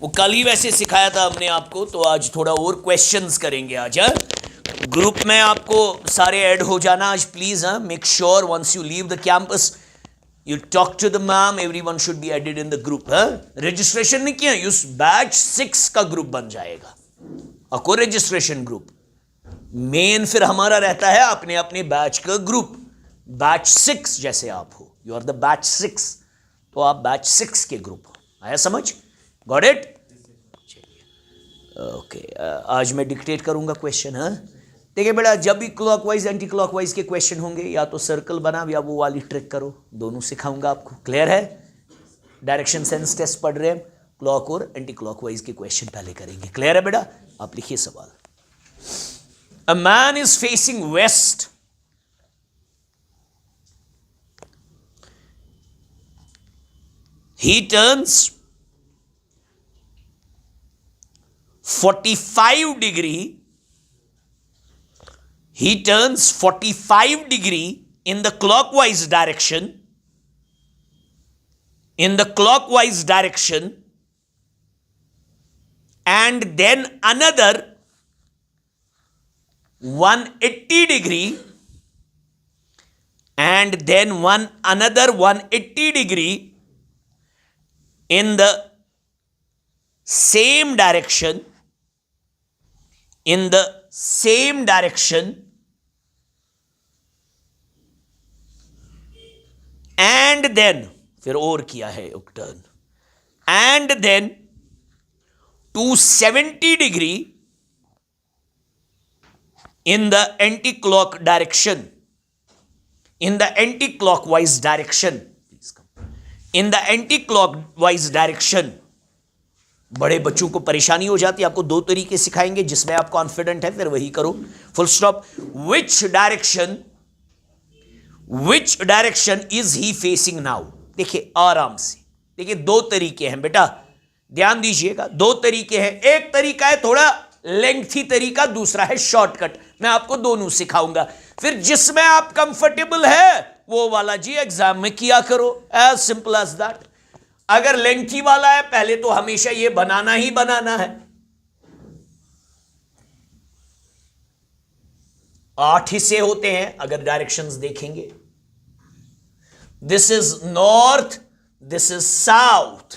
वो कल ही वैसे सिखाया था हमने आपको, तो आज थोड़ा और क्वेश्चंस करेंगे आज। ग्रुप में आपको सारे ऐड हो जाना आज please. Make sure once you leave the campus you talk to the ma'am, everyone should be added in the group. Registration नहीं किया, उस बैच 6 का ग्रुप बन जाएगा, अको रजिस्ट्रेशन ग्रुप। मेन फिर हमारा रहता है अपने अपने बैच का ग्रुप। बैच 6 जैसे आप हो, यू आर द बैच 6, तो आप बैच 6 के ग्रुप हो। आया समझ? Got it? ओके, आज मैं डिक्टेट करूंगा क्वेश्चन। हाँ देखिए बेटा, जब भी क्लॉकवाइज एंटी क्लॉकवाइज के क्वेश्चन होंगे, या तो सर्कल बना या वो वाली ट्रिक करो, दोनों सिखाऊंगा आपको। क्लियर है? डायरेक्शन सेंस टेस्ट पढ़ रहे हैं, क्लॉक और एंटी क्लॉकवाइज के क्वेश्चन पहले करेंगे। क्लियर है बेटा? आप लिखिए सवाल। A man is facing west, he turns 45 degree, he turns 45 degree in the clockwise direction, in the clockwise direction, and then another 180 degree, and then another 180 degree in the same direction, in the same direction, and then फिर और किया है एक turn, and then 270 degree in the anti-clock direction, in the anti-clockwise direction, in the anti clockwise direction. बड़े बच्चों को परेशानी हो जाती है, आपको 2 तरीके सिखाएंगे जिसमें आप कॉन्फिडेंट है, फिर वही करो। Full stop. Which direction is he facing now? देखिए आराम से, देखिए 2 तरीके हैं बेटा, ध्यान दीजिएगा। 2 तरीके हैं, एक तरीका है थोड़ा लेंथी तरीका, दूसरा है शॉर्टकट। मैं आपको दोनों सिखाऊंगा, फिर जिसमें आप कंफर्टेबल है वो वाला जी एग्जाम में किया करो। As simple as that. अगर लेंथी वाला है, पहले तो हमेशा ये बनाना ही बनाना है। 8 हिस्से होते हैं अगर डायरेक्शंस देखेंगे। This is north, this is south,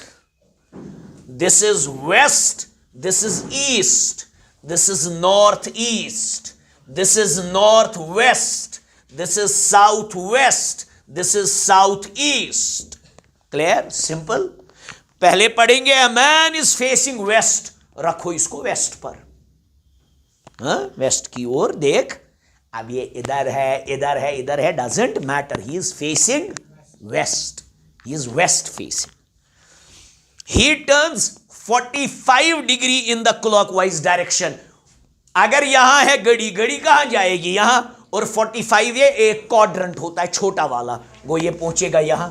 this is west, this is east, this is north east, this is north west, this is southwest, this is southeast. Clear? Simple. पहले पढ़ेंगे a man is facing west, रखो इसको waste पर। Waste की ओर देख, अब ये इधर है, इधर है, इधर है, doesn't matter, he is facing west, he is west facing. He turns 45 degree in the clockwise direction. अगर यहां है घड़ी, घड़ी कहां जाएगी? यहां, और 45 ये एक क्वाड्रेंट होता है छोटा वाला, वो ये पहुंचेगा यहां।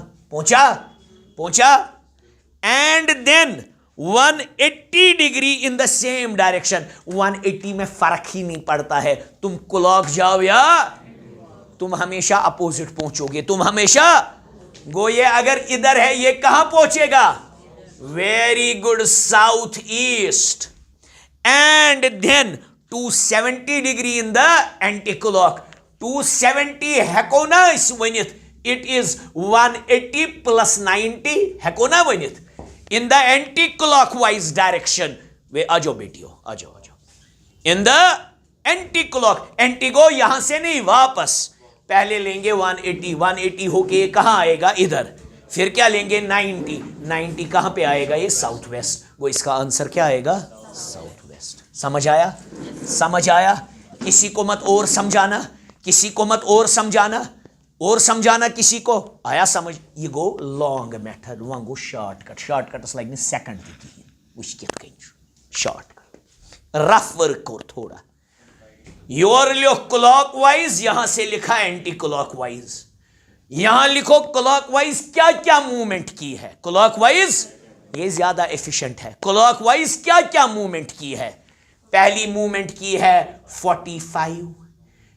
पहुंचा, and then 180 degree in the same direction. 180 में फर्क ही नहीं पड़ता है, तुम क्लॉक जाओ या तुम हमेशा अपोजिट पहुंचोगे। तुम हमेशा गो, ये अगर इधर है, ये कहां पहुंचेगा? Very good, south east. And then 270 degree in the anti clock. 270 हेको ना इस वनित, इट इज 180 प्लस 90 हेको ना वनित in the anti clockwise direction. वे आ जाओ बेटियों, आ जाओ। In the anti clock, anti गो यहां से नहीं, वापस पहले लेंगे 180, 180 होके कहां आएगा? इधर। फिर क्या लेंगे? 90, 90 कहां पे आएगा? ये साउथ वेस्ट। वो इसका आंसर क्या आएगा? South west. समझ आया? किसी को मत और समझाना, किसी को मत और समझाना किसी को। आया समझ? ये गो लॉन्ग मेथड, वहां गो shortcut like second shortcut. Rough work और थोड़ा योर लियो क्लॉकवाइज, यहां से लिखा एंटी क्लॉकवाइज। यहां लिखो क्लॉकवाइज क्या क्या मूवमेंट की है। क्लॉकवाइज ये ज्यादा एफिशिएंट है। क्लॉकवाइज क्या क्या मूवमेंट की है? पहली मूवमेंट की है 45,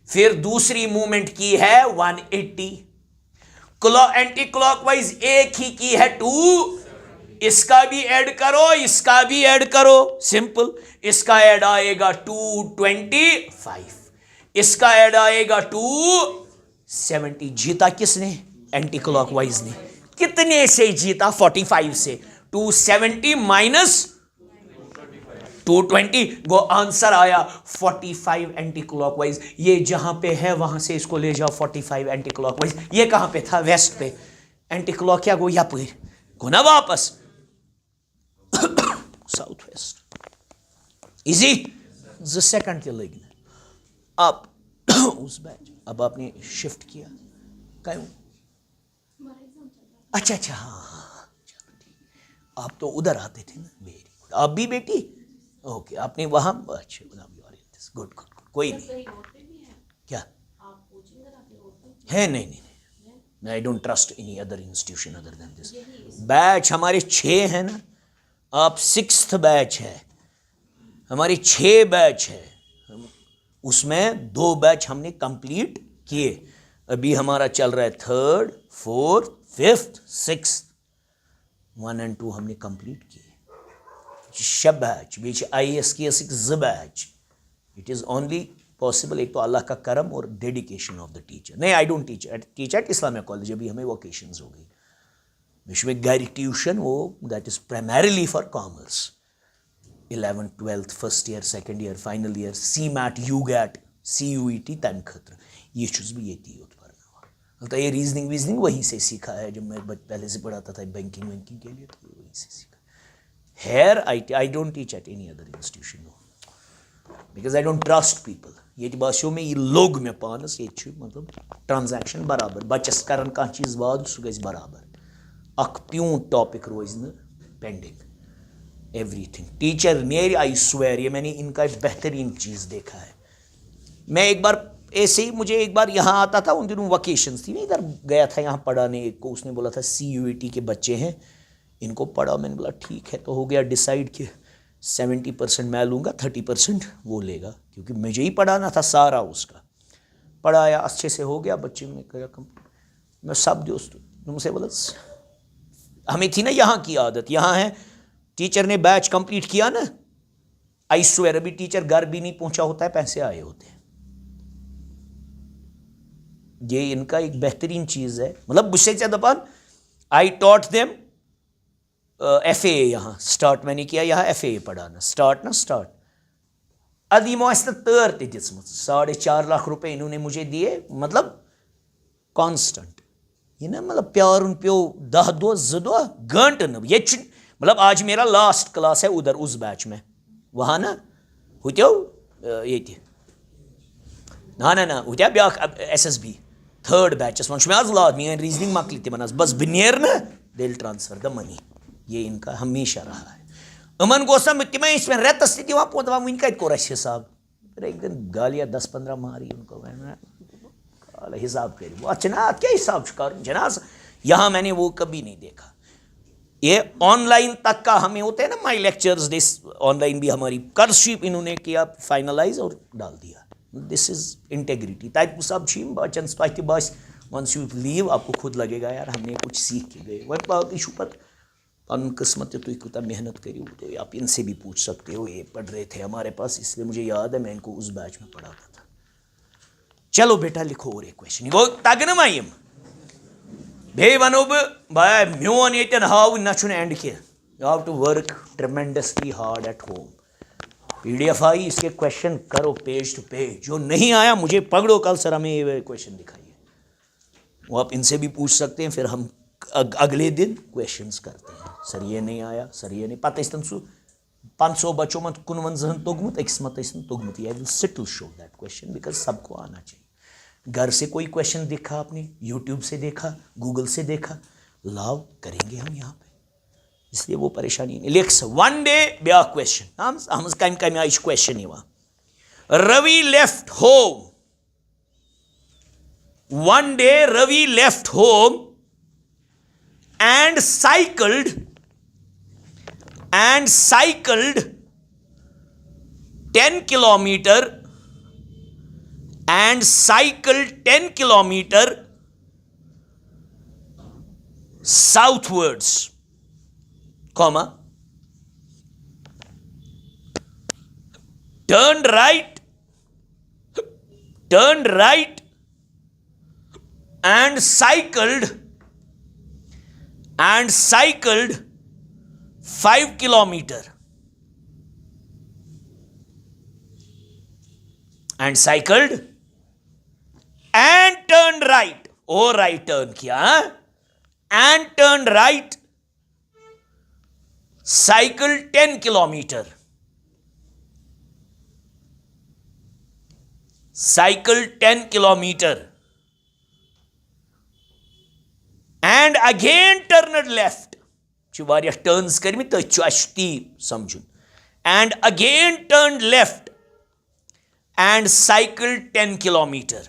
फिर दूसरी मूवमेंट की है 180, एंटी क्लॉकवाइज एक ही की है 2, इसका भी ऐड करो, इसका भी ऐड करो, सिंपल। इसका ऐड आएगा 225, इसका ऐड आएगा 270। जीता किसने? एंटी क्लॉकवाइज ने। कितने से जीता? 45 से। 270 माइनस 220, वो आंसर आया 45 एंटी क्लॉकवाइज। ये जहां पे है वहां से इसको ले जाओ 45 एंटी क्लॉकवाइज। ये कहां पे था? वेस्ट पे। एंटी क्लॉक क्या गो यप गो ना वापस साउथ वेस्ट। इजी। 2 सेकंड के लगे अब उस बैच। अब आपने शिफ्ट किया क्यों? अच्छा अच्छा, हाँ चलो ठीक। आप तो उधर आते थे ना। Very good. आप भी बेटी? ओके, आपने वहां। अच्छे, गुड गुड। कोई नहीं। क्या है? नहीं, I don't trust any other institution other than this. Batch हमारे 6 है ना, आप 6th बैच है, हमारी 6 बैच है, उसमें 2 बैच हमने कंप्लीट किए। अभी हमारा चल रहा है 3rd, 4th, 5th, 6th। 1 and 2 हमने कंप्लीट किए। शब बैच बीच IAS की 6 batch. It is only possible, एक तो अल्लाह का करम और डेडिकेशन ऑफ द टीचर। नहीं, I don't teach at Islamia college. अभी हमें वोकेशंस हो गई। विश्व घर ट्यूशन वो that is primarily for commerce. 11th, 12th, first year, second year, final year, CMAT, UGAT, CUET तम खतर ये भी ये तो ये रीजनिंग वीजनिंग वहीं से सीखा है। जब मैं पहले से पढ़ाता था बैंकिंग वैंकिंग के लिए, तो वहीं से सीखा। Here I don't teach at any other institution because I don't trust people. ये बासियों में ये लोग में पानस ये मतलब ट्रांजैक्शन बराबर बचस करन कह चीज वाद सह गई बराबर। अख प्यूंट टॉपिक रोज न pending. Everything teacher Ner, I swear. ये मैंने इनका एक बेहतरीन चीज़ देखा है। मैं एक बार ऐसे ही, मुझे एक बार यहाँ आता था, उन दिनों वकेशंस थी, मैं इधर गया था यहाँ पढ़ाने। एक को उसने बोला था CUET के बच्चे हैं, इनको पढ़ाओ। मैंने बोला ठीक है। तो हो गया डिसाइड कि 70% मैं लूँगा, 30% वो लेगा, क्योंकि मुझे ही पढ़ाना था सारा उसका। पढ़ाया अच्छे से, हो गया। बच्चे में कहा मैं सब दोस्तों मुझसे बोला, हमें थी ना यहाँ की आदत, यहाँ है टीचर ने बैच कंप्लीट किया ना, आई स्वेयर अभी टीचर घर भी नहीं पहुँचा होता है, पैसे आए होते हैं। ये इनका एक बेहतरीन चीज़ है। मतलब मुझसे दपान आई टॉट देम FAA। यहाँ स्टार्ट मैंने किया, यहाँ FAA पढ़ाना स्टार्ट ना स्टार्ट। अद यमो तर त दिसम 4.5 लाख रुपए इन्होंने मुझे दिए। मतलब कांस्टेंट ये ना, मतलब प्यार प्यो 10 दो 2 दो घंट न ये। मतलब आज मेरा लास्ट क्लास है उधर उस बैच में, वहाँ ना हुत्यो ये ना ना ना हुत्या ब्या SSB 3rd बैचस मन आज लाद मे रीजनिंग मकली तमन बस बह नेर ना दिल ट्रांसफर द मनी। ये इनका हमेशा रहा है। अमन गोसम तम रेतस दिवान पो दपान वन कत कोर हिसाब। फिर एक दिन गालियाँ 10-15 मारी उनको। मैंने हिसाब करी वो अच्छा क्या हिसाब कर जनाज। यहाँ मैंने वो कभी नहीं देखा। ये ऑनलाइन तक का हमें होते हैं ना माई लेक्चर्स, दिस ऑनलाइन भी हमारी कर्सशीप इन्होंने किया फाइनलाइज और डाल दिया। This is integrity. तब सब छीम बचन तह बस वंस यू लीव आपको खुद लगेगा यार हमने कुछ सीख के गए। वह बाकी पे पन किस्मत तुम कूता मेहनत करो। तो आप इनसे भी पूछ सकते हो, ये पढ़ रहे थे हमारे पास, इसलिए मुझे याद है मैं इनको उस बैच में पढ़ाता था। चलो बेटा लिखो और एक क्वेश्चन वो तग न मायम बे वनो भाई मोन ये हाव ना एंड के। You have to work tremendously hard at home. PDF आई, इसके क्वेश्चन करो पेज टू पेज। जो नहीं आया मुझे पकड़ो, कल सर हमें ये क्वेश्चन दिखाइए। वो आप इनसे भी पूछ सकते हैं। फिर हम अगले दिन क्वेश्चंस करते हैं। सर ये नहीं आया, सर ये नहीं पता। सह 500 बच्चों मत 51 तोगमुत, अक्स मत तोगमुत। I will sit to show that question because सबको आना चाहिए। घर से कोई क्वेश्चन देखा आपने, यूट्यूब से देखा, गूगल से देखा, लाव करेंगे हम यहाँ पे। इसलिए वो परेशानी नहीं। लिख वन डे ब्या क्वेश्चन हम कम कम I question Ravi left home. One day Ravi left home and cycled 10 kilometer southwards. comma, turned right and cycled 5 kilometer and cycled and turned right. ओ राइट टर्न किया and turned right, cycled 10 kilometer, and again turned left. वारियाह turns कर ती समझुन. And again turned left and cycled 10 kilometer.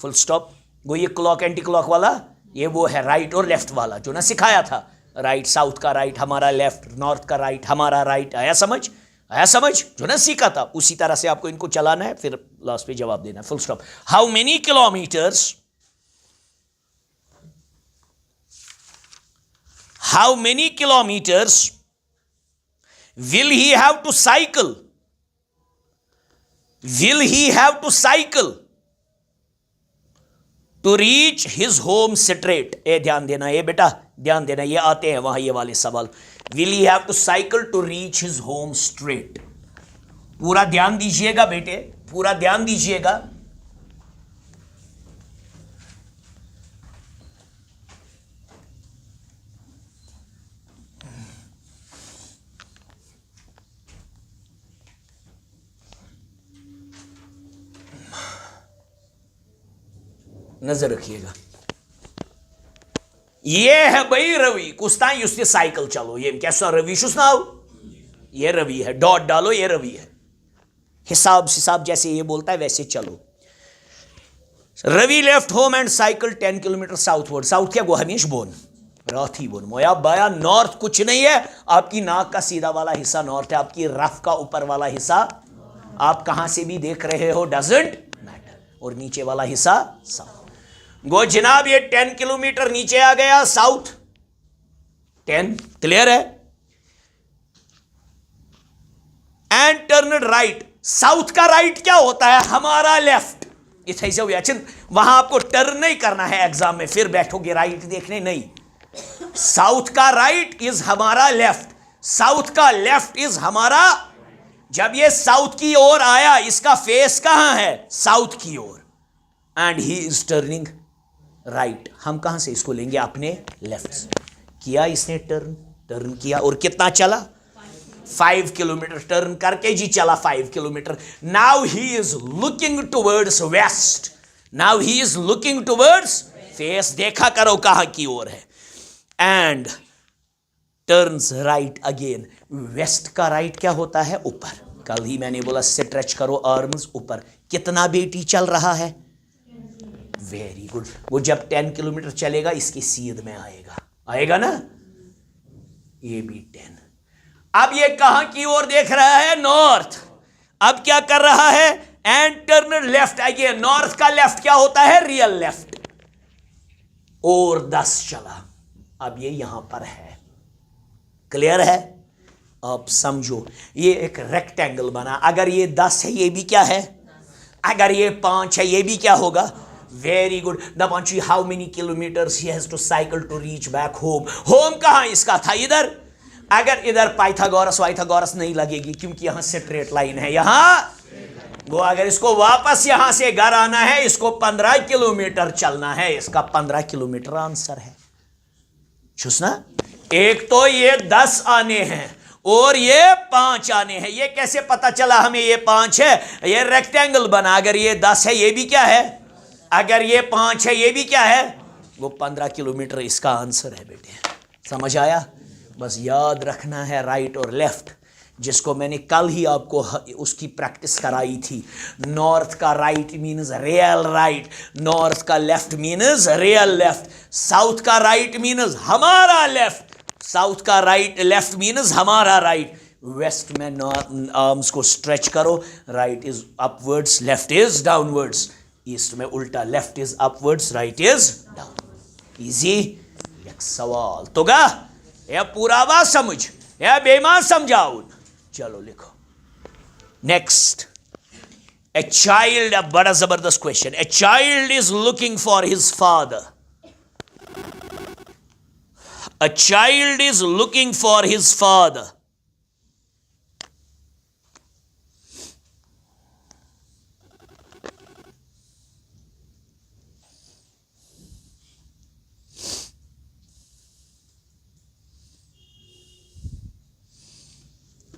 Full stop. वो ये clock anti clock वाला ये वो है राइट और लेफ्ट वाला जो ना सिखाया था. राइट, साउथ का राइट हमारा लेफ्ट, नॉर्थ का राइट हमारा राइट. आया समझ जो ना सीखा था उसी तरह से आपको इनको चलाना है, फिर लास्ट पे जवाब देना है. Full stop. How many kilometres will he have to cycle to reach his home straight? ध्यान देना, ये बेटा ध्यान देना, ये आते हैं वहां ये वाले सवाल. Will he have to cycle to reach his home straight? पूरा ध्यान दीजिएगा बेटे, पूरा ध्यान दीजिएगा. नजर रखिएगा. ये है भाई रवि कुस्ता युस्ते साइकिल चलो. ये कैसा रवि नाव, ये रवि है. डॉट डालो, ये रवि है. हिसाब जैसे ये बोलता है वैसे चलो. Ravi left home and cycle 10 kilometre southward. South क्या गो हमेश बोन राथी बोन मोया बाया. नॉर्थ कुछ नहीं है. आपकी नाक का सीधा वाला हिस्सा नॉर्थ है. आपकी रफ का ऊपर वाला हिस्सा आप कहां से भी देख रहे हो डजंट मैटर. और नीचे वाला हिस्सा साउथ. गो जनाब ये 10 किलोमीटर नीचे आ गया साउथ. 10 क्लियर है. And turn right. साउथ का राइट क्या होता है? हमारा लेफ्ट. इथे से वहां आपको टर्न नहीं करना है एग्जाम में, फिर बैठोगे राइट देखने नहीं. साउथ का राइट इज हमारा लेफ्ट. साउथ का लेफ्ट इज हमारा. जब ये साउथ की ओर आया इसका फेस कहां है? साउथ की ओर. And he is turning right. हम कहां से इसको लेंगे? अपने लेफ्ट से. किया इसने टर्न किया और कितना चला? 5 किलोमीटर. टर्न करके जी चला 5 kilometre. Now he is looking towards west. Face देखा करो कहां की ओर है. And turns right again. West का राइट क्या होता है? ऊपर. कल ही मैंने बोला स्ट्रेच करो आर्म्स ऊपर. कितना बेटी चल रहा है? Very good. वो जब 10 किलोमीटर चलेगा इसकी सीध में आएगा ना. ये भी 10. अब ये कहां की ओर देख रहा है? नॉर्थ. अब क्या कर रहा है? And turn left again. North का लेफ्ट क्या होता है? Real left. और 10 चला. अब ये यहां पर है. क्लियर है? अब समझो ये एक रेक्टेंगल बना. अगर ये 10 है ये भी क्या है? अगर ये 5 है ये भी क्या होगा? Very good. दपांची how many kilometres he has to cycle to reach back home. Home कहां इसका था? इधर. अगर इधर पाइथागोरस नहीं लगेगी क्योंकि यहां स्ट्रेट लाइन है. यहां वो अगर इसको वापस यहां से घर आना है इसको 15 किलोमीटर चलना है. इसका 15 किलोमीटर आंसर है. चुसना. एक तो ये 10 आने हैं और ये 5 आने हैं. ये कैसे पता चला हमें ये 5 है? ये रेक्टेंगल बना. अगर ये 10 है ये भी क्या है? अगर ये 5 है ये भी क्या है? वो 15 किलोमीटर इसका आंसर है बेटे. समझ आया? बस याद रखना है राइट और लेफ्ट, जिसको मैंने कल ही आपको उसकी प्रैक्टिस कराई थी. नॉर्थ का right means real right. North का left means real left. South का राइट मीन्स हमारा लेफ्ट. साउथ का राइट लेफ्ट मीन्स हमारा राइट. वेस्ट में आर्म्स को स्ट्रेच करो. Right is upwards, left is downwards. East में उल्टा, left is upwards, right is down. Easy एक सवाल तो गा या पूरा वा समझ या बेमा समझाओ चलो लिखो नेक्स्ट ए चाइल्ड बड़ा जबरदस्त question a child is looking for his father A child is looking for his father.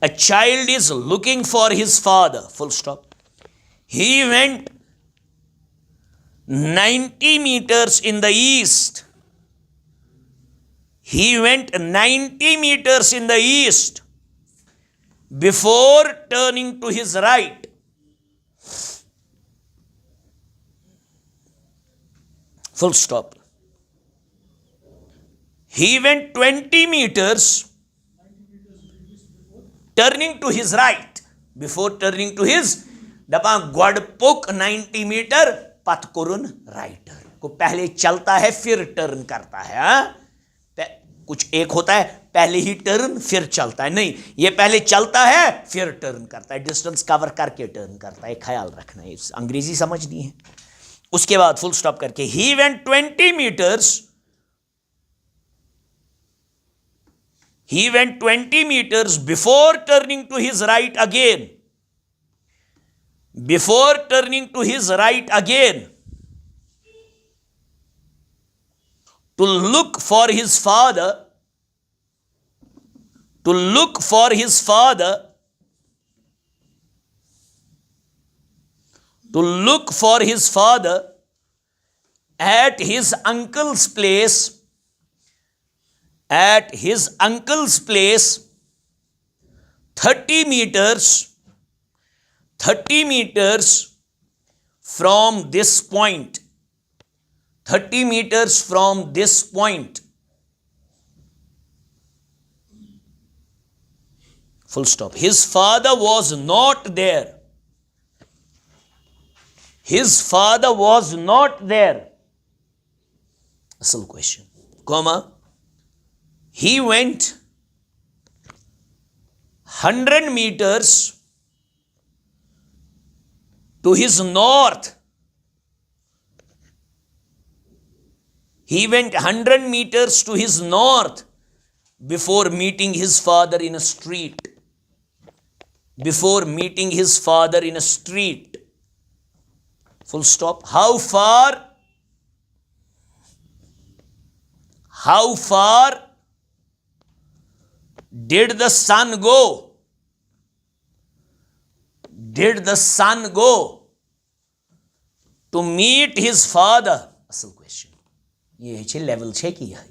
A child is looking for his father. Full stop. He went 90 meters in the east. He went 90 meters in the east before turning to his right. Full stop. He went 20 meters turning to his right. Before turning to his दपा गॉड पुक 90 metre पथ कुरुन writer को पहले चलता है फिर turn करता है हा? कुछ एक होता है पहले ही टर्न फिर चलता है नहीं ये पहले चलता है फिर टर्न करता है डिस्टेंस कवर करके टर्न करता है ख्याल रखना है अंग्रेजी समझनी है उसके बाद फुल स्टॉप करके he went 20 metres he went 20 meters before turning to his right again before turning to his right again to look for his father to look for his father to look for his father at his uncle's place at his uncle's place 30 meters from this point 30 meters from this point full stop his father was not there his father was not there asal question comma he went 100 meters to his north he went 100 meters to his north before meeting his father in a street before meeting his father in a street full stop how far did the son go to meet his father asal question ये है level 6 की है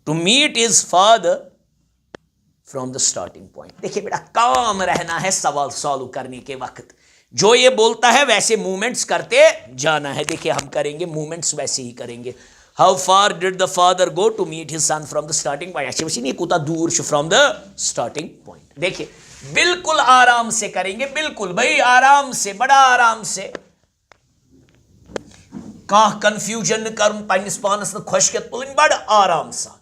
to meet his father from the starting point देखिए बेटा काम रहना है सवाल सॉल्व करने के वक्त जो ये बोलता है वैसे मूवमेंट्स करते जाना है देखिए हम करेंगे मूवमेंट्स वैसे ही करेंगे how far did the father go to meet his son from the starting point अच्छे वैसे नहीं कुता दूर from the starting point देखिए बिल्कुल आराम से करेंगे बिल्कुल भाई आराम से बड़ा आराम से कहाँ कंफ्यूजन कर पन्निस पानस खुश तुलन बड़ा आराम सा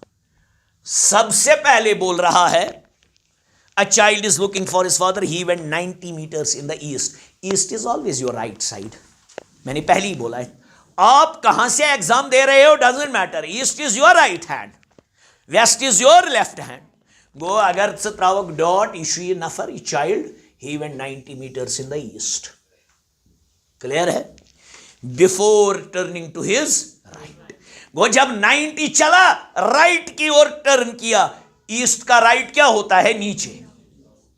सबसे पहले बोल रहा है a child is looking for his father he went 90 meters in the east is always your right side मैंने पहले ही बोला है आप कहां से एग्जाम दे रहे हो doesn't matter east is your right hand west is your left hand गो अगर त्रावक डॉट इशू ये नफर ये child he went 90 meters in the east clear है before turning to his right वो जब 90 चला राइट की ओर टर्न किया ईस्ट का राइट क्या होता है नीचे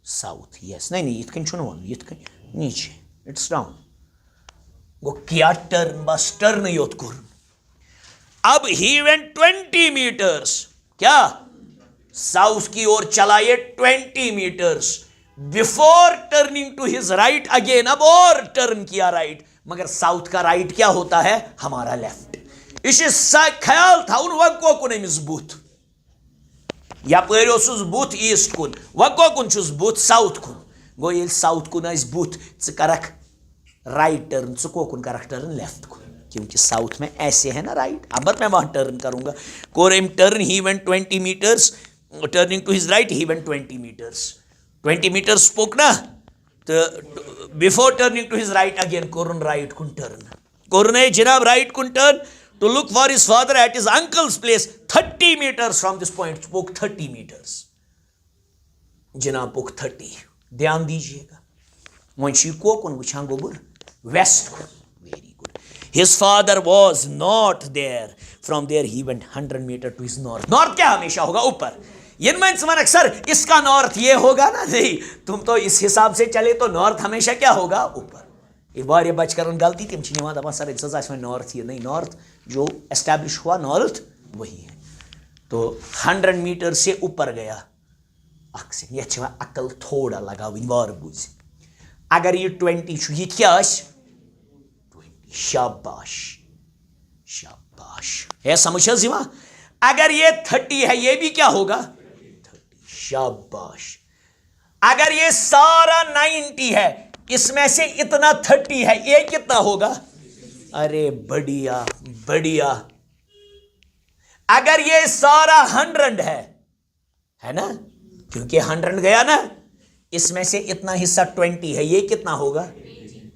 साउथ यस नहीं इतकन चुनो इतकन नीचे इट्स डाउन वो किया टर्न बस टर्न योत कर अब ही वेंट 20 meters क्या साउथ की ओर चला ये 20 meters before turning to his right again अब और टर्न किया राइट मगर साउथ का राइट क्या होता है हमारा लेफ्ट इसे ख्याल था उन वक्को कुन अमिस बुथ यपरि बुथ ईस्ट कुन वक्को कुन बुथ साउथ कुन गो साउथ कुन बुथ करख राइट टर्न कोकुन करख टर्न लेफ्ट कुन क्योंकि साउथ में ऐसे है ना राइट, अब मैं वहां टर्न करूंगा. कोरेम turn, he went 20 meters, turning to his right he went 20 meters. 20 meters spoke ना, तो before turning to his right again कोरन राइट कुन टर्न. कोरन जनाब राइट कुन turn to look for his father at his uncle's place 30 meters from this point. Spoke 30 meters. जनाब पुक 30. ध्यान दीजिएगा. वंशी कोकन वुछान गोबर वेस्ट को. Very good. His father was not there. From there he went 100 meters to his north. North क्या हमेशा होगा ऊपर. यनमन समन सर इसका नॉर्थ ये होगा ना, नहीं तुम तो इस हिसाब से चले तो नॉर्थ हमेशा क्या होगा ऊपर. ये बार ये बच कर गलती तम दपान सर सजा नॉर्थ ये नहीं, नॉर्थ जो एस्टैब्लिश हुआ नॉर्थ वही है. तो 100 मीटर से ऊपर गया. ये अकल थोड़ा लगा वार बुझ. अगर ये 20 ये क्या 20. शाबाश शाबाश है समझ. अगर ये 30 है ये भी क्या होगा 30. शाबाश. अगर ये सारा 90 है इसमें से इतना 30 है ये कितना होगा. अरे बढ़िया बढ़िया. अगर ये सारा 100 है ना, क्योंकि 100 गया ना, इसमें से इतना हिस्सा 20 है ये कितना होगा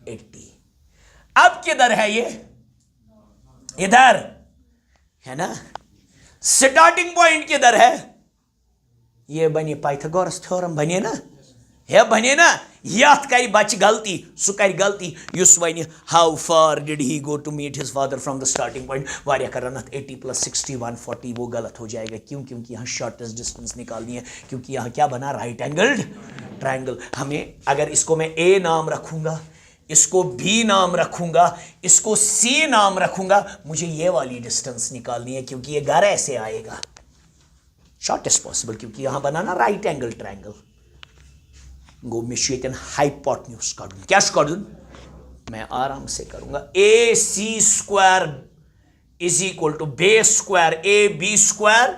80. अब किधर है ये इधर है ना. स्टार्टिंग पॉइंट किधर है. ये बने पाइथागोरस थ्योरम बने ना, है बने ना. याद कर बच गलती सु कर गलती युस one how far did he go to meet his father from the starting point. वारिया करना 80 + 60 140 वो गलत हो जाएगा. क्यों? क्योंकि यहाँ शॉर्टेस्ट डिस्टेंस निकालनी है. क्योंकि यहाँ क्या बना राइट एंगल्ड ट्रायंगल. हमें अगर इसको मैं ए नाम रखूंगा, इसको बी नाम रखूंगा, इसको सी नाम रखूंगा, मुझे ये वाली डिस्टेंस निकालनी है क्योंकि ये घर ऐसे आएगा शॉर्टेस्ट पॉसिबल. क्योंकि यहाँ बना ना राइट एंगल ट्रायंगल. गो मिशियन हाइपोटेन्यूज काटूं. क्या काटूं मैं आराम से करूंगा. A C square is equal to base square A B square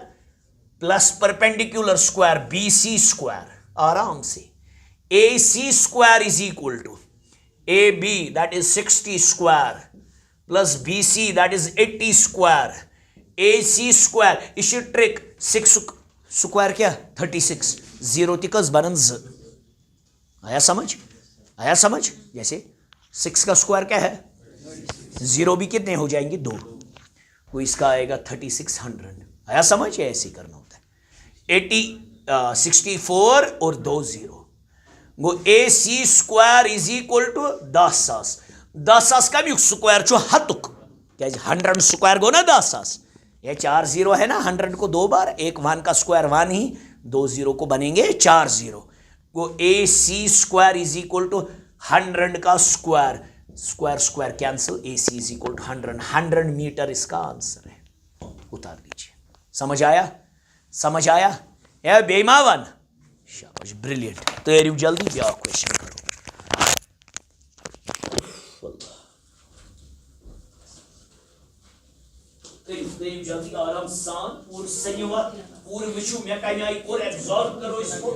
plus perpendicular square B C square. आराम से A C square is equal to A B that is 60 square plus B C that is 80 square. A C square इस trick 6 square क्या 36 0 तिकस बनन ज. आया समझ. आया समझ. जैसे 6 का स्क्वायर क्या है 0 भी कितने हो जाएंगे 2. वो इसका आएगा 3600. आया समझ. ऐसे करना होता है. 64 और 2 0 गो ए C square is equal to 10,000 का भी स्क्वायर चो हतुक क्या 100 स्क्वायर गो ना 10,000. ये 4 0 है ना. 100 को 2 बार, एक 1 का स्क्वायर 1 ही, 2 0 को बनेंगे 4 0. वो A C square is equal to 100 का square. Square square cancel. A C is equal to 100 metre इसका आंसर है. उतार दीजिए. समझ आया. समझ आया. ए बेईमान. शाबाश ब्रिलियंट. तो जल्दी क्या क्वेश्चन करो. जल्दी आराम सान पूरे सनिवा पूरे विशु में कहीं आई और एब्जॉर्ब करो इसको.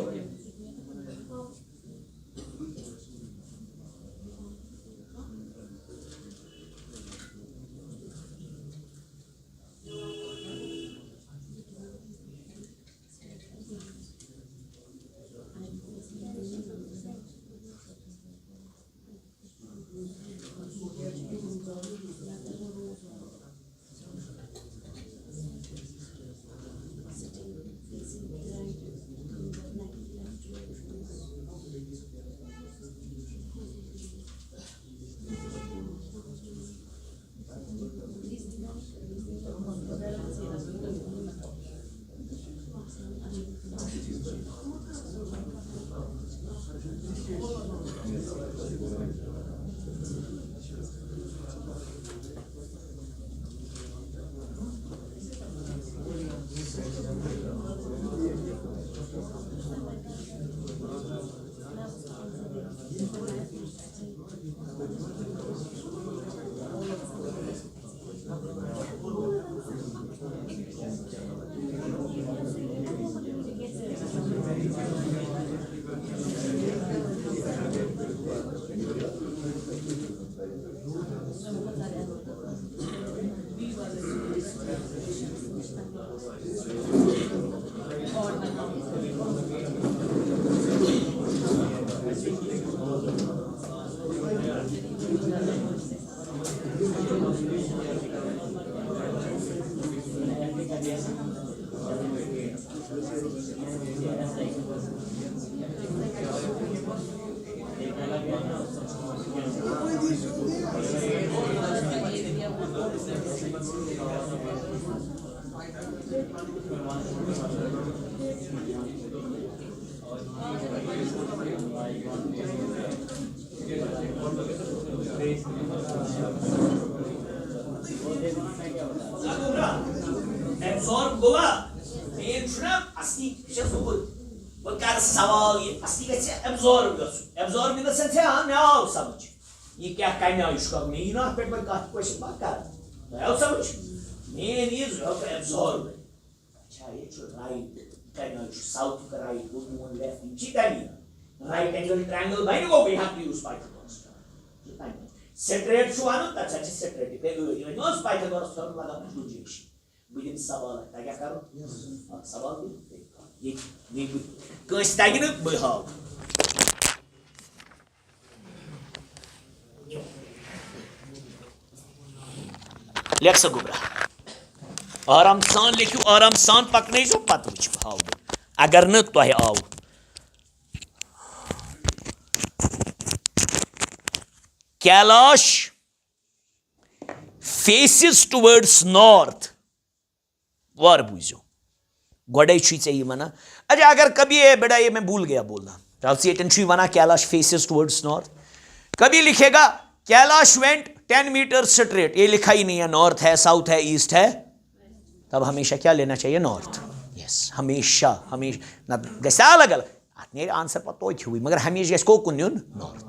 एब्जॉर्ब गोवा मेन छुना असली बह कर सवाल ये असली गछ absorb absorb in the sense है हां नाउ समझ ये क्या कहना है इसका मैं ना पे पर का क्वेश्चन बात कर नाउ समझ मेन इज एब्जॉर्ब अच्छा ये जो राइट कहना है साउथ का राइट मून लेफ्ट जीता नहीं राइट एंगल ट्रायंगल बाय गो we have to use Pythagoras सेट्रेट छो आनो तछ सेट्रेट पे यूज पाइथागोरस फॉर्मूला का कुछ बिदिन सवाल है क्या करो सवाल ये कस तगिन बह हाव लेख सा गुबरा आराम सान लिखियो आराम सान पकने जो पत वुच हाव अगर न तोह आव कैलाश faces towards north वार बूझो गोडे चे वना अच्छा अगर कभी ये बेटा ये मैं भूल गया बोलना ट्रांसलेशन वना कैलाश फेसेस टुवर्ड्स नॉर्थ कभी लिखेगा कैलाश वेंट 10 मीटर स्ट्रेट ये लिखा ही नहीं है नॉर्थ है साउथ है ईस्ट है तब हमेशा क्या लेना चाहिए नॉर्थ यस हमेशा हमेशा गसा अलग अलग ने आंसर पता हुई मगर हमेशा गो कुन नॉर्थ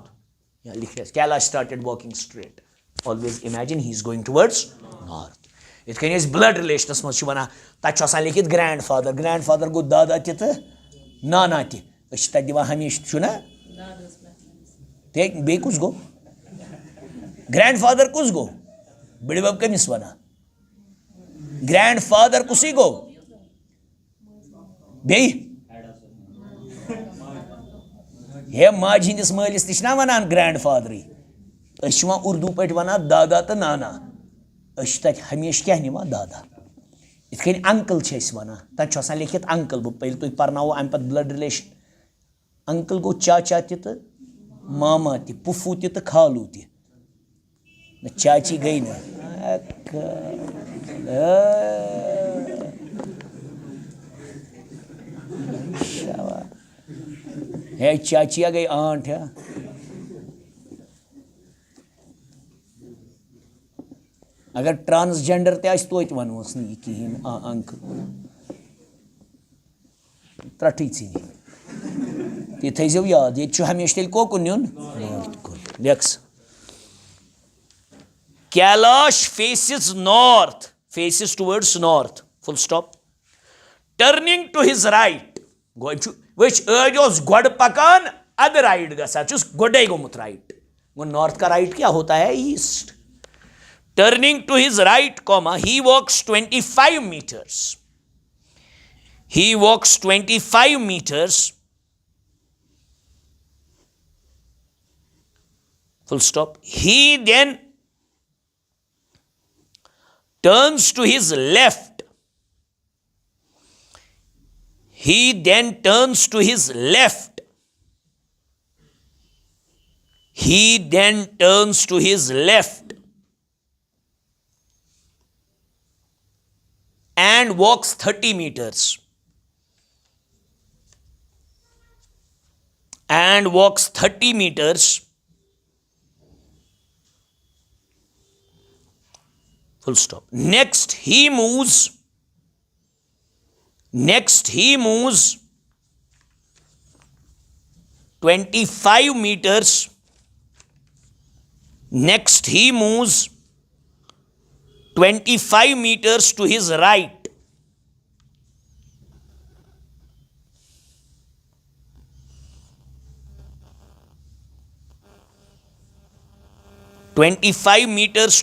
या लिखे Kailash started walking straight always imagine he is going towards north इत कन ब्लड रिलेशनस मज वन तथा लिखित ग्रैंड फादर गो दादा तो नाना तक दिवान हमेशा ना बे कुछ गो ग्रैंड फादर कुछ गो बड़बब कमिस वन ग्रैंड फादर कुछ गो बे हे माज हंदिस मालिस तह वनान ग्रैंड फादर उर्दू पे वनान दादा तो नाना तक हमेशा क्या निवान दादा इत अंकल वन तथा लिखित अंकल बह तुम पर्नो अम पे ब्लड रिलेशन अंकल गो चाचा तो मामा तह पुफू तो खालू तह चाची गई ना है चाचिया गई आंट है अगर ट्रांसजेंडर तो वनोस नी कहें अंकल त्रटी ये थो याद ये हमेशा तेल कोकुन नुन लेक्स Kailash faces north faces towards north full stop turning to his right which गोड पकान अद राइट गसा गोडे गोमुत राइट वो नॉर्थ का राइट क्या होता है east turning to his right comma he walks 25 meters full stop he then turns to his left he then turns to his left and walks 30 meters full stop next he moves 25 meters 25 meters to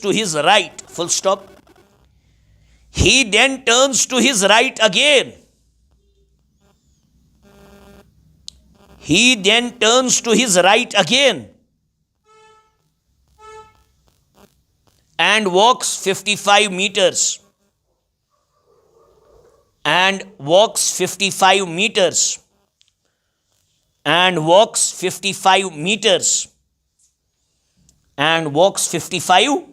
his right full stop he then turns to his right again and walks 55 meters and walks 55 meters and walks 55 meters and walks 55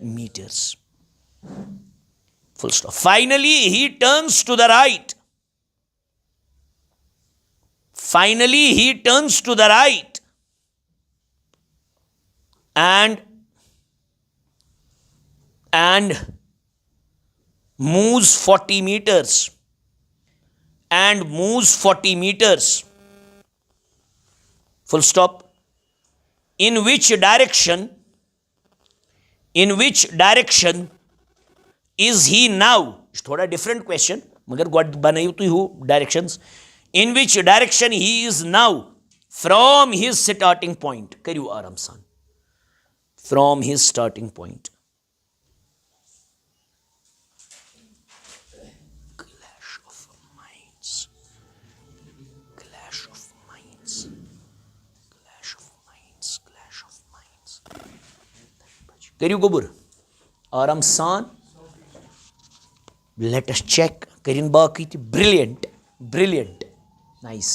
meters full stop. Finally he turns to the right. Finally he turns to the right and moves 40 meters full stop. In which direction is he now? थोड़ा different question मगर God बनाई तो हो directions. In which direction he is now from his starting point? करियो आराम सान. From his starting point. Clash of minds. करियो गोबर आराम सान. Let us check. करिन बाकी थी brilliant nice.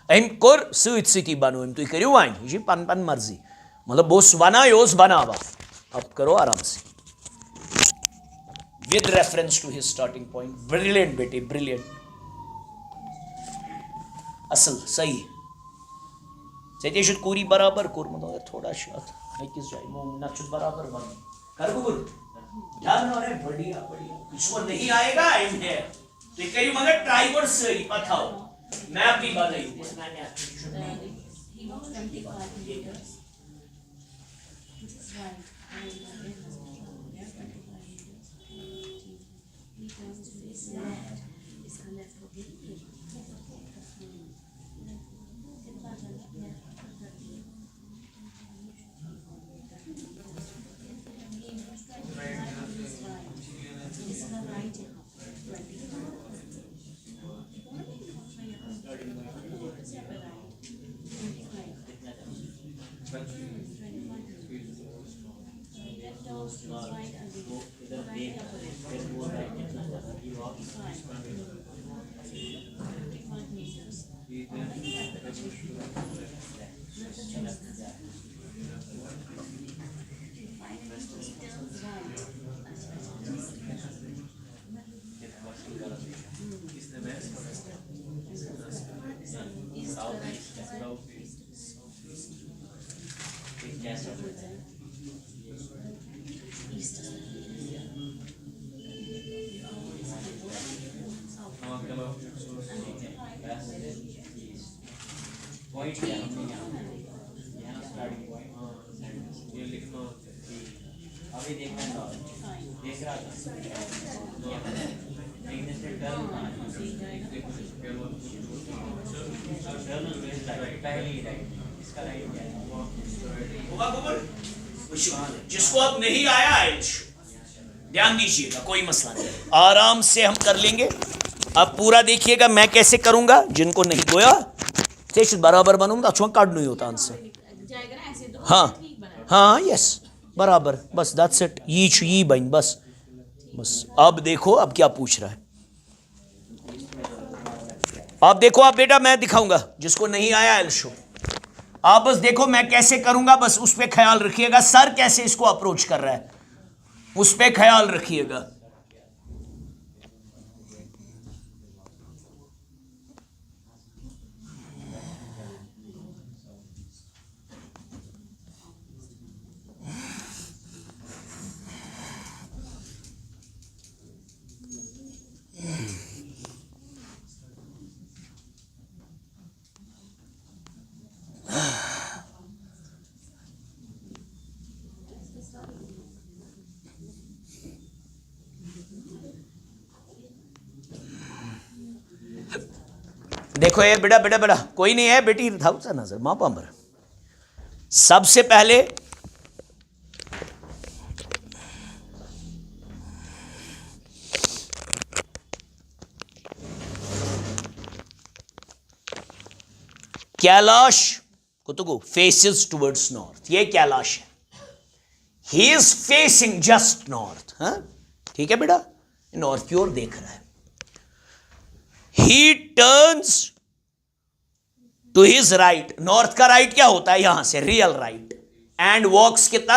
अम कोर सती बनो तुम करो वन यह पन पन मर्जी मतलब बोस वना योस बनावा. अब करो आराम से with reference to his starting point. Brilliant बेटे brilliant. असल सही से कूरी बराबर कोर मतलब थोड़ा शायद किस जाए नक्श बराबर बन कर गुर ध्यान और बढ़िया इसको नहीं आएगा एम है तो कहीं मगर ट्राई कर सही बताओ मैप भी बताइए. अभी देखना देख रहा जिसको अब नहीं आया है ध्यान दीजिएगा, कोई मसला नहीं, आराम से हम कर लेंगे। अब पूरा देखिएगा मैं कैसे करूंगा। जिनको नहीं गोया बराबर बनूंगा, अच्छा काट नहीं होता आंसर। हाँ हाँ यस बराबर, बस दैट्स इट। ये बन बस बस। अब देखो अब क्या पूछ रहा है। अब देखो, आप बेटा मैं दिखाऊंगा, जिसको नहीं आया एल्शो आप बस देखो मैं कैसे करूंगा, बस उस पर ख्याल रखिएगा। सर कैसे इसको अप्रोच कर रहा है उस पर ख्याल रखिएगा। देखो ये बेटा बेटा बेटा कोई नहीं है बेटी था नजर माँ पामर। सबसे पहले कैलाश कुतुगु फेसेस टुवर्ड्स नॉर्थ। ये कैलाश है, ही इज फेसिंग जस्ट नॉर्थ। हाँ ठीक है बेटा, नॉर्थ की ओर देख रहा है। He turns to his right. North का राइट क्या होता है यहां से, रियल राइट। एंड वॉक्स कितना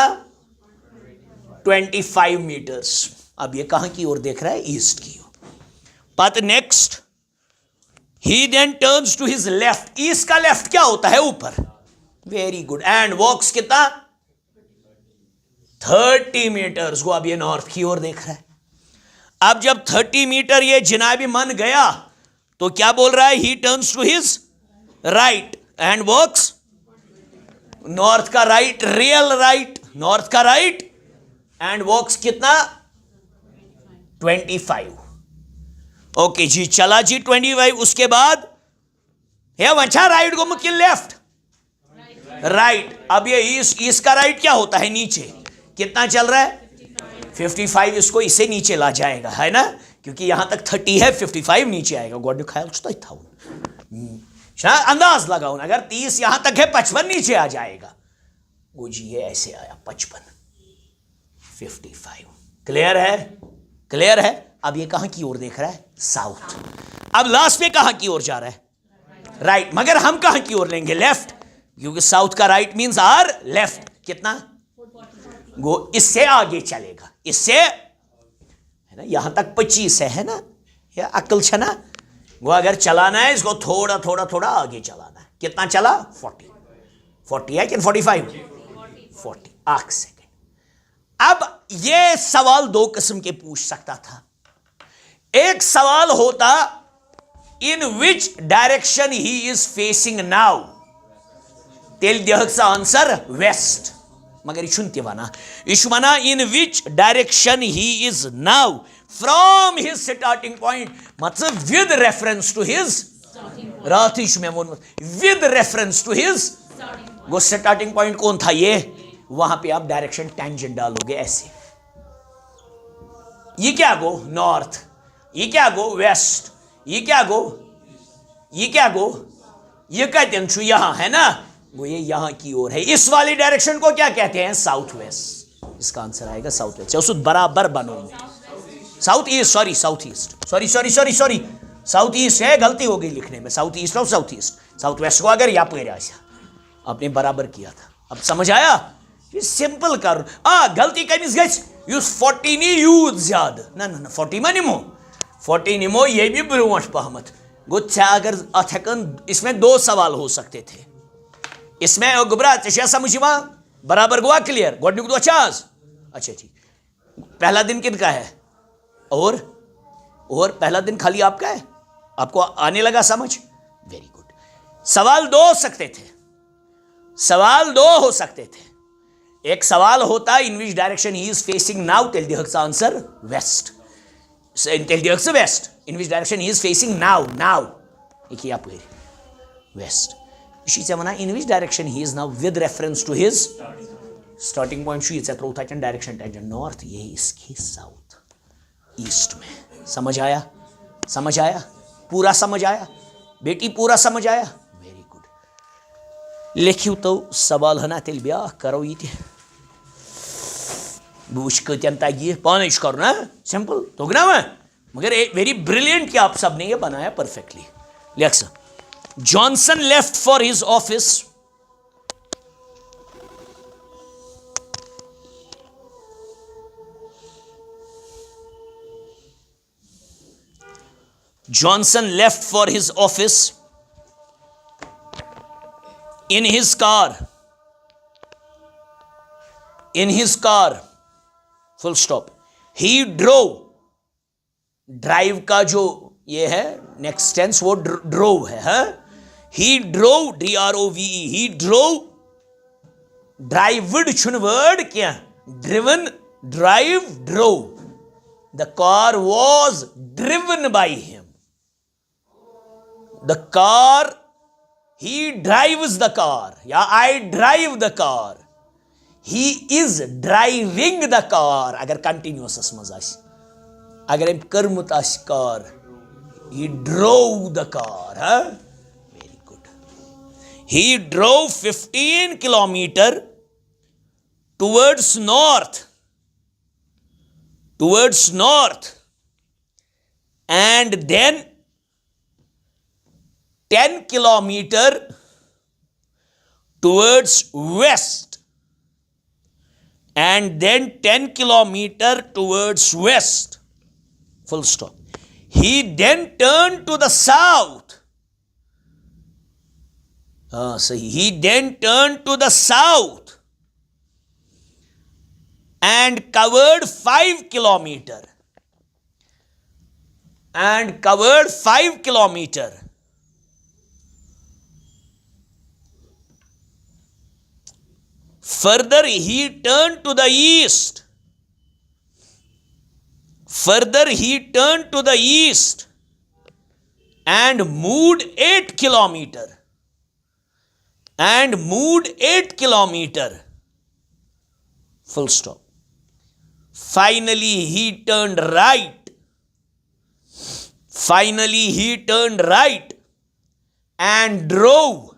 25 मीटर्स। अब ये कहां की ओर देख रहा है? ईस्ट की ओर. But next he then turns to his left. East का लेफ्ट क्या होता है? ऊपर. Very good. एंड वॉक्स कितना? 30 मीटर्स को. अब ये नॉर्थ की ओर देख रहा है. अब जब 30 मीटर ये जिनाबी मन गया तो क्या बोल रहा है? He turns to his right and walks north का राइट, रियल राइट, नॉर्थ का राइट, एंड वॉक्स कितना? 25. ओके जी, चला जी 25. उसके बाद है वंशा राइट को मुकिल लेफ्ट, राइट. अब ये ईस्ट का राइट क्या होता है? नीचे. कितना चल रहा है? 55. इसको इसे नीचे ला जाएगा, है ना, क्योंकि यहां तक 30 है, 55 नीचे आएगा. गॉड ख्याल था, अंदाज लगाओ. अगर 30 यहां तक है, 55 नीचे आ जाएगा. वो जी ये ऐसे आया 55, 55. क्लियर है? क्लियर है. अब ये कहां की ओर देख रहा है? साउथ. अब लास्ट में कहां की ओर जा रहा है? राइट. मगर हम कहां की ओर लेंगे? लेफ्ट, क्योंकि साउथ का राइट मींस आर लेफ्ट. कितना? वो इससे आगे चलेगा, इससे, है ना, यहां तक 25 है ना, या अक्ल छना. वो अगर चलाना है इसको थोड़ा थोड़ा थोड़ा आगे चलाना है. कितना चला? 40 है कि 45? 40. आख सेकेंड. अब ये सवाल दो किस्म के पूछ सकता था. एक सवाल होता in which direction he is facing now. Tell दिहक आंसर वेस्ट. मगर यह वना in which direction he is now from his starting point. मतलब विद रेफरेंस टू हिज, रात में वो विद रेफरेंस टू हिज, वो स्टार्टिंग पॉइंट कौन था? ये. वहां पे आप डायरेक्शन टेंजेंट डालोगे ऐसे. ये क्या गो? नॉर्थ. ये क्या गो? वेस्ट. ये क्या गो? ये क्या गो? ये कहते हैं यहां, है ना, वो ये यहां की ओर है. इस वाली डायरेक्शन को क्या कहते हैं? South west. इसका आंसर आएगा साउथ वेस्ट. उस बराबर बनो. South east, sorry south east, sorry sorry sorry sorry, south east है, गलती हो गई लिखने में. साउथ ईस्ट और साउथ ईस्ट. साउथ वेस्ट को अगर या पेरा आपने बराबर किया था. अब समझ आया? ये सिंपल कर. गलती कमिस गई 40 नी यूज ज्यादा ना ना 40 में निमो 40 निमो. ये भी ब्रोट पहमत गुच्छा. अगर अथकन इसमें दो सवाल हो सकते थे. इसमें गुबरा समझिवा बराबर गुआ क्लियर. गोडनिक दो 50. अच्छा ठीक. पहला दिन किनका है? और पहला दिन खाली आपका है. आपको आने लगा समझ? Very good. सवाल दो हो सकते थे. सवाल दो हो सकते थे. एक सवाल होता in which direction he is facing now. Tell the answer west. Tell the west. In which direction he is facing now. Now एक आप west. In which direction he is now with reference to his starting point. Direction tangent north. ये इसकी south east में. समझ आया? समझ आया? पूरा समझ आया बेटी? पूरा समझ आया? Very good. लिखियो तो सवाल हना तेल ब्याह करो. ये बुश कतन तगी पान करो ना. सिंपल तो ना मगर वेरी ब्रिलियंट कि आप सब ने ये बनाया परफेक्टली. लिख Johnson left for his office. Johnson left for his office in his car. In his car. Full stop. He drove. Drive का जो ये है next tense वो drove है. He drove. D-R-O-V-E. He drove. Drived छुन word क्या? Driven. Drive. Drove. The car was driven by him. The car, he drives the car. या I drive the car. He is driving the car. अगर continuous मज आसि. अगर हम कर्मुत आसि car. He drove the car. Very good. He drove 15 kilometer towards north. Towards north. And then 10 kilometer towards west and then 10 kilometer towards west. Full stop. He then turned to the south. So he then turned to the south and covered 5 kilometer. And covered 5 kilometer. Further, he turned to the east. Further, he turned to the east and moved 8 kilometer. And moved 8 kilometer. Full stop. Finally, he turned right. Finally, he turned right and drove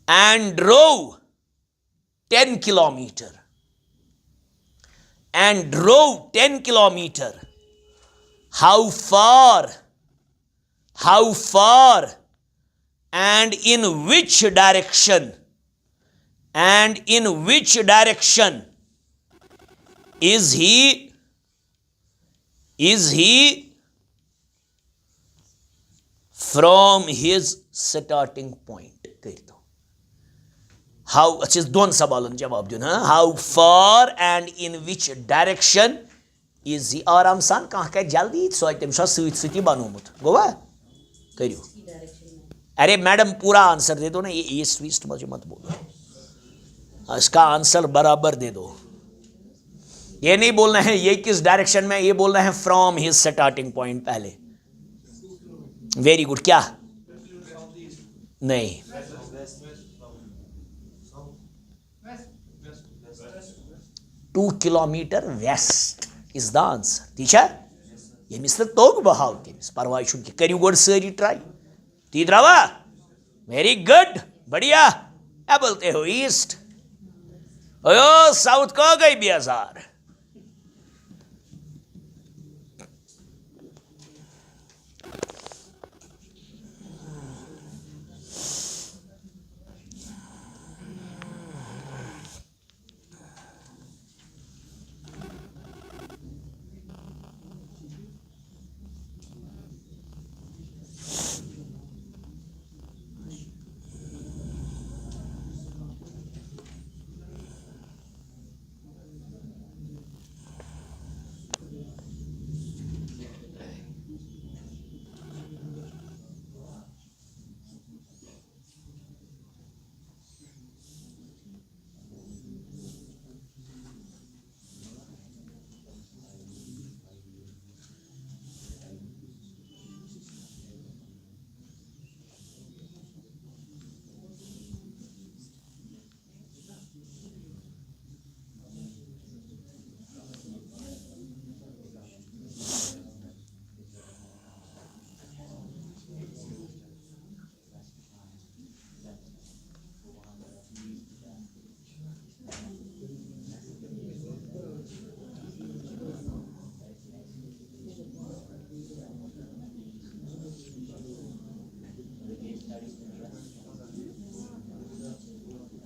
10 kilometer. And drove 10 kilometer. How far? How far? And in which direction? And in which direction is he from his starting point? How, अच्छे दोन सवालों जवाब देना. How far and in which direction is he? आराम सान कहाँ का जल्दी सो तम सती बनोमुत गोवा करियो. अरे मैडम पूरा आंसर दे दो ना, ये ईस्ट वीस्ट मुझे मत बोलो, इसका आंसर बराबर दे दो. ये नहीं बोलना है ये किस डायरेक्शन में, ये बोलना है फ्रॉम हिज स्टार्टिंग पॉइंट पहले. Very good. क्या? नहीं, 2 kilometer west is the answer. ठीक है? ये मिस्टर तोग बहाव के परवाह शुन के करियो गोड सारी ट्राई. ती द्रावा. Very good. बढ़िया. क्या बोलते हो? ईस्ट. ओयो साउथ को गई 2000.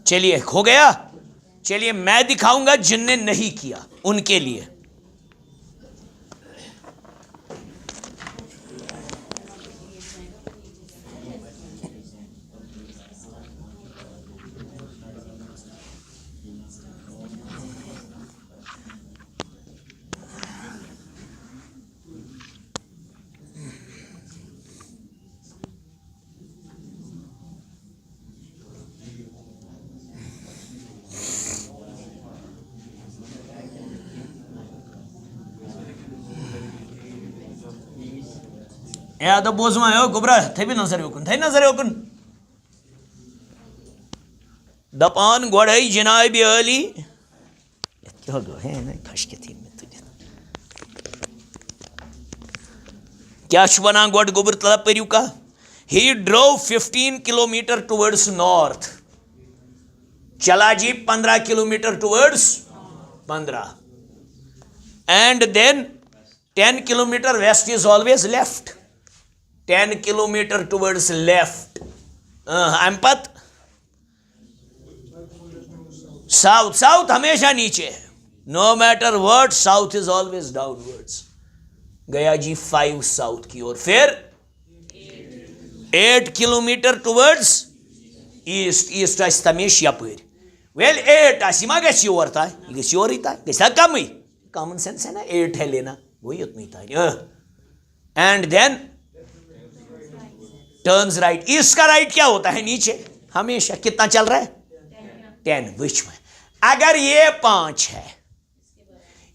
चलिए हो गया. चलिए मैं दिखाऊंगा जिनने नहीं किया उनके लिए. या तो बोझ में हो गुबरा थे भी नजर होकुन दपान गोड़ाई जनाब अली क्या गो है ना खश के थी में तुझे क्या वना गोड गोबर तला परियू का. He drove 15 kilometre towards north. चला जी 15 kilometre towards 15 and then 10 kilometer west is always left. 10 kilometer towards left. I'm pat. South, south हमेशा नीचे है, no matter what, south is always downwards. गया जी 5 साउथ की ओर, फिर 8 किलोमीटर टुवर्ड्स ईस्ट, ईस्ट आस तमेश यपर, वेल 8 आस मा गस योर ताय, यह गस योर ताय, गस कम, कॉमन सेंस है ना, 8 है लेना, वही उतनी ताय, and then turns right. East का राइट क्या होता है, नीचे हमेशा। कितना चल रहा है, 10, विच में अगर ये 5 है,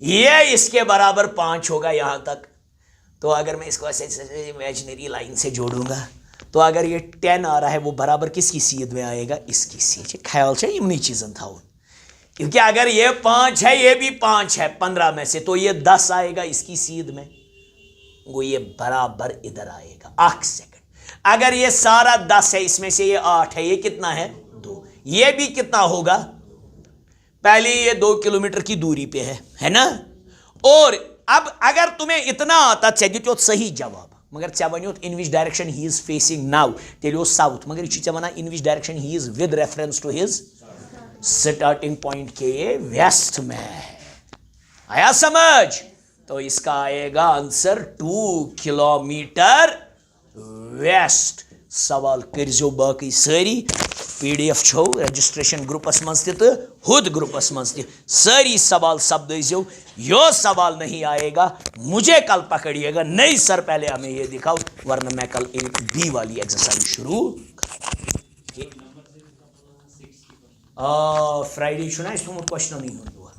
ये इसके बराबर 5 होगा यहां तक, तो अगर मैं इसको ऐसे इमेजिनरी लाइन से जोड़ूंगा, तो अगर ये 10 आ रहा है, वो बराबर किसकी सीध में आएगा, इसकी सीध। ख्याल से इमनी चीज़न था, क्योंकि अगर ये 5 है, ये भी 5 है 15 में से, तो ये 10 आएगा इसकी सीध में, वो ये बराबर इधर आएगा। 8 सेकंड। अगर ये सारा 10 है, इसमें से ये 8 है, ये कितना है, 2, ये भी कितना होगा, पहले ये 2 किलोमीटर की दूरी पे है ना। और अब अगर तुम्हें इतना आता तो सही जवाब, मगर चे one in which direction he is facing now, तेल साउथ, मगर यह one in which direction he is with reference to his starting point के वेस्ट में है। आया समझ? तो इसका आएगा आंसर 2 किलोमीटर वेस्ट। सवाल करजो बाकी सारी, PDF छो रजिस्ट्रेशन ग्रुपस मज तो हुद ग्रुपस मज सारी सवाल सपदो। यो सवाल नहीं आएगा मुझे कल पकड़िएगा, नहीं सर पहले हमें ये दिखाओ, वरना मैं कल एक B वाली एक्सरसाइज शुरू। फ्राइडे छुना इसको क्वेश्चन नहीं हुआ,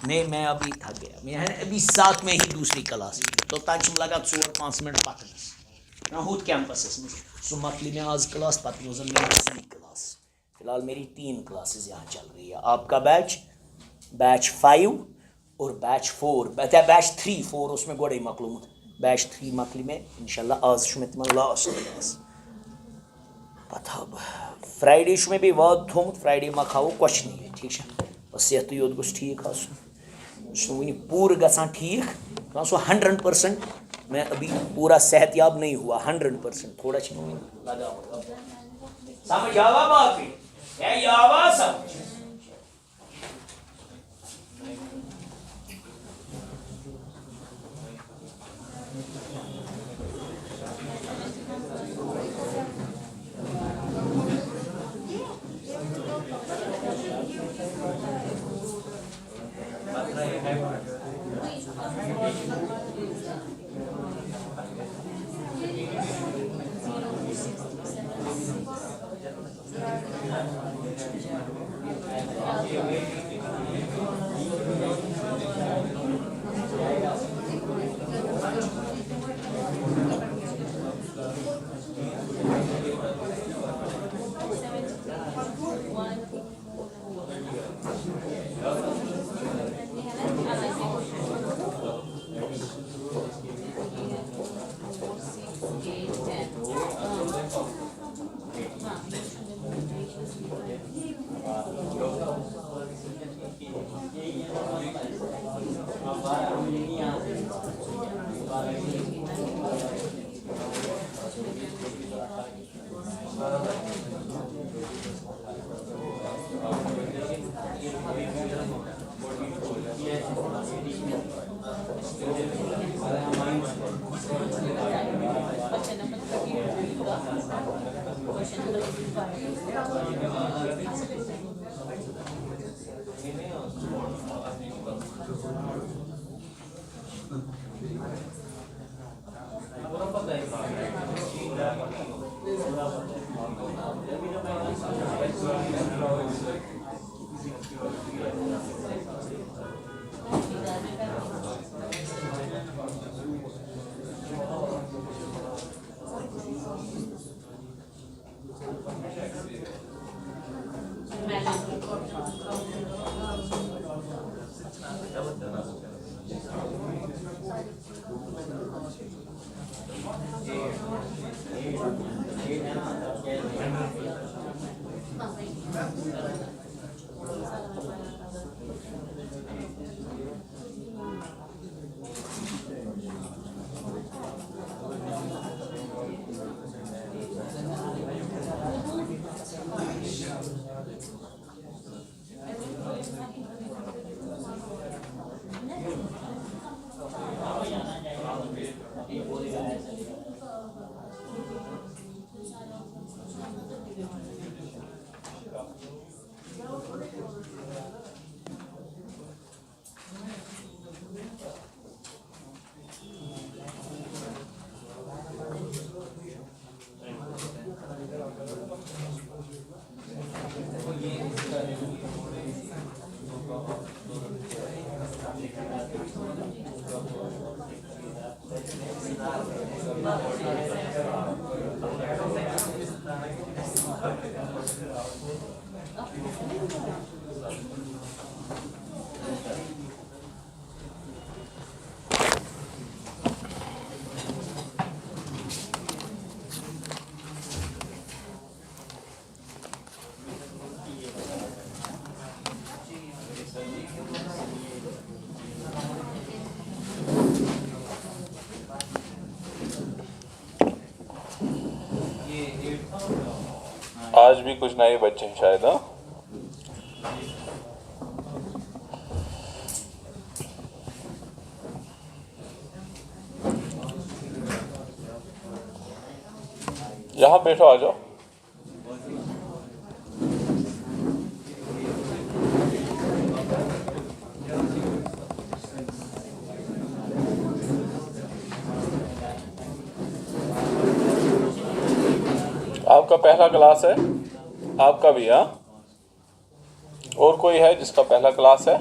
नहीं मैं अभी थक गया, मैं अभी साथ में ही दूसरी क्लास, तो तक लगा 4-5 मिनट पकड़स हुत कैंपस में, सो मकली में आज क्लास पत्नी मेरी क्लास। फिलहाल मेरी 3 क्लासेस यहाँ चल रही है। आपका बैच 5 और बैच 4, बैच 3-4 उसमें गोड़े मकलूम, बैच 3 मकली में इंशाल्लाह आज में तुम लास्ट क्लास पता। फ्राइडे में भी वाद थोमुत, फ्राइडे मा खाओ क्वेश्चन ही, ठीक है, और सेहत योत गोस ठीक वन पूर गसान ठीक, 100% मैं अभी पूरा सेहतयाब नहीं हुआ, 100% थोड़ा लगा समझ आवा बात है, आवा समझ। आज भी कुछ नए बच्चे हैं शायद। हाँ, यहाँ बैठो, आ जाओ। आपका पहला क्लास है, आपका भी। हाँ, और कोई है जिसका पहला क्लास है?